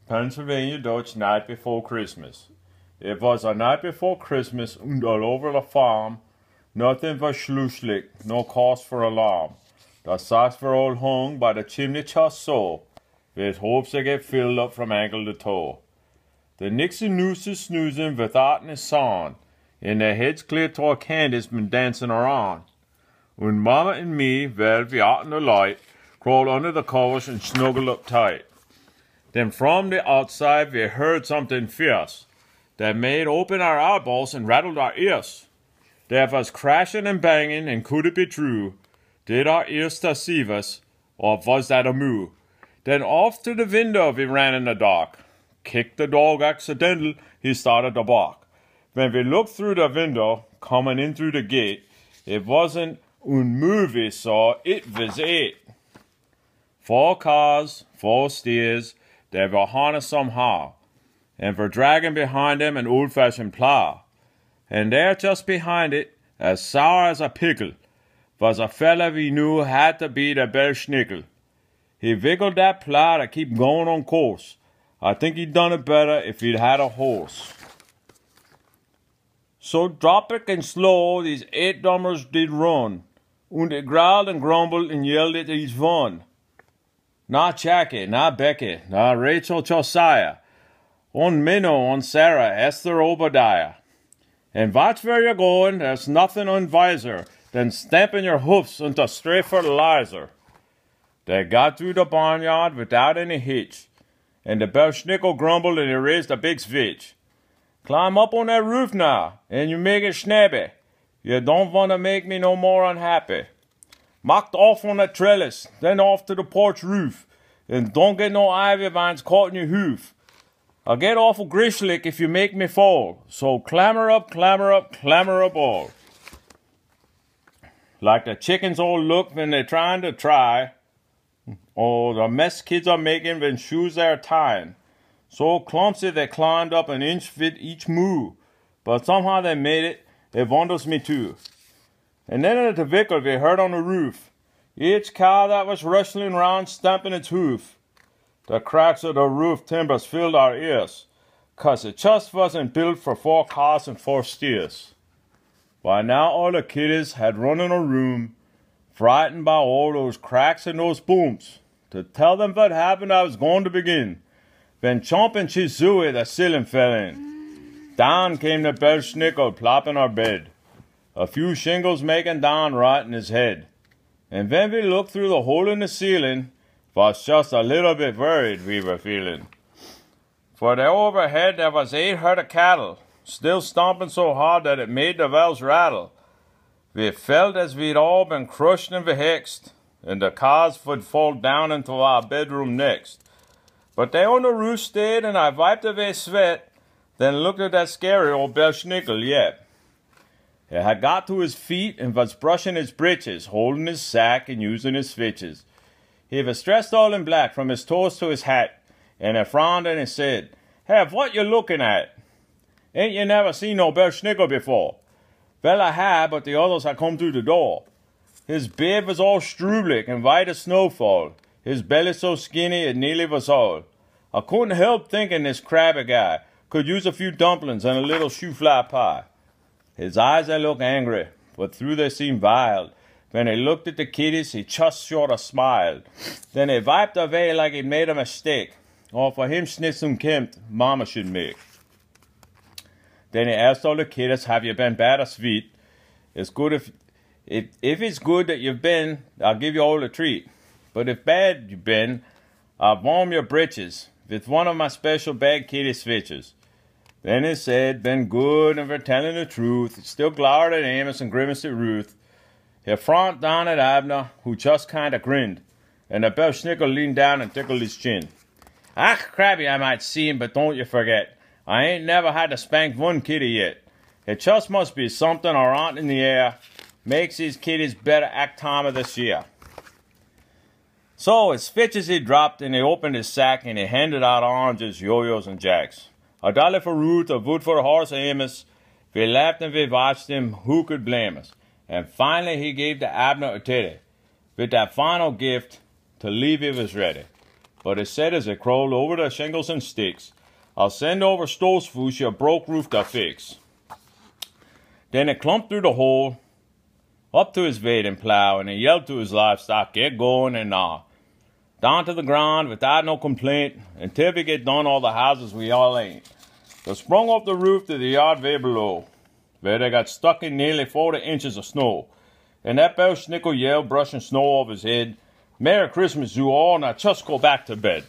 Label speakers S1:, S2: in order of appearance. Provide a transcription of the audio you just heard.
S1: Pennsylvania Dutch night before Christmas. It was a night before Christmas, and all over the farm, nothing but schlusslick, no cause for alarm. The socks were all hung by the chimney just so, with hopes to get filled up from ankle to toe. The Nixon nooses snoozing without any sound, and their heads clear toward Candace been dancing around. When Mama and me, well, we out in the light, crawled under the covers and snuggled up tight. Then from the outside we heard something fierce that made open our eyeballs and rattled our ears. There was crashing and banging, and could it be true? Did our ears deceive us, or was that a moo? Then off to the window we ran in the dark. Kicked the dog accidental, he started to bark. When we looked through the window, coming in through the gate, it wasn't un movie saw, it was it. 4 cars, 4 steers, they were harnessed somehow, and were dragging behind them an old-fashioned plow. And there just behind it, as sour as a pickle, was a fella we knew had to be the Belsnickel. He wiggled that plow to keep going on course. I think he'd done it better if he'd had a horse. So dropping and slow, these 8 dummers did run, and they growled and grumbled and yelled at each one. Not Jackie, not Becky, not Rachel Josiah, on Minnow, on Sarah, Esther Obadiah. And watch where you're going, there's nothing unwiser than stamping your hoofs into stray fertilizer. They got through the barnyard without any hitch, and the Belsnickel grumbled and he raised a big switch. Climb up on that roof now, and you make it snappy. You don't want to make me no more unhappy. Mocked off on that trellis, then off to the porch roof, and don't get no ivy vines caught in your hoof. I'll get awful grishlick if you make me fall, so clamber up, clamber up, clamber up all. Like the chickens all look when they're trying to try, or the mess kids are making when shoes they're tying. So clumsy they climbed up an inch with each moo, but somehow they made it, it wonders me too. And then at the vehicle we heard on the roof, each cow that was rustling round stamping its hoof. The cracks of the roof timbers filled our ears, 'cause it just wasn't built for 4 cars and 4 steers. By now all the kiddies had run in a room, frightened by all those cracks and those booms. To tell them what happened I was going to begin, when Chomp and Chisui the ceiling fell in. Down came the Belsnickel plopping our bed, a few shingles making down right in his head. And when we looked through the hole in the ceiling, was just a little bit worried we were feeling. For there overhead there was 8 herd of cattle, still stomping so hard that it made the wells rattle. We felt as we'd all been crushed and vexed, and the cars would fall down into our bedroom next. But they on the roof stayed, and I wiped away sweat, then looked at that scary old Belsnickel yet. He had got to his feet and was brushing his breeches, holding his sack and using his switches. He was dressed all in black from his toes to his hat, and he frowned and he said, "Hey, what you looking at? Ain't you never seen no Belsnickel before?" Well, I had, but the others had come through the door. His beard was all strublick and white as snowfall, his belly so skinny it nearly was all. I couldn't help thinking this crabby guy could use a few dumplings and a little shoe-fly pie. His eyes they looked angry, but through they seemed wild. When he looked at the kiddies, he just sort of smiled. Then he wiped away like he'd made a mistake, or for him schnitzen Kind Mama should make. Then he asked all the kiddies, "Have you been bad or sweet? It's good if it's good that you've been, I'll give you all a treat. But if bad you've been, I'll warm your breeches with one of my special bag kitty switches." Then he said, "Been good and we're telling the truth." He still glowered at Amos and grimaced at Ruth. He frowned down at Abner, who just kind of grinned, and the Belsnickel leaned down and tickled his chin. "Ah, crabby I might seem, but don't you forget, I ain't never had to spank one kitty yet. It just must be something around in the air, makes these kitties better act time of this year." So his switches he dropped, and he opened his sack, and he handed out oranges, yo-yos, and jacks. $1 for Ruth, a wood for horse Amos. We laughed and we watched him, who could blame us? And finally he gave to Abner a teddy. With that final gift, to leave he was ready. but it said as it crawled over the shingles and sticks, I'll send over Stoßfuß your broke roof to fix. Then it clumped through the hole, up to his wading plow, and he yelled to his livestock, get going and gnaw. Down to the ground without no complaint, until we get done all the houses we all ain't. They sprung off the roof to the yard way below, where they got stuck in nearly 40 inches of snow. And that Belsnickel yelled, brushing snow off his head, Merry Christmas, you all, now just go back to bed.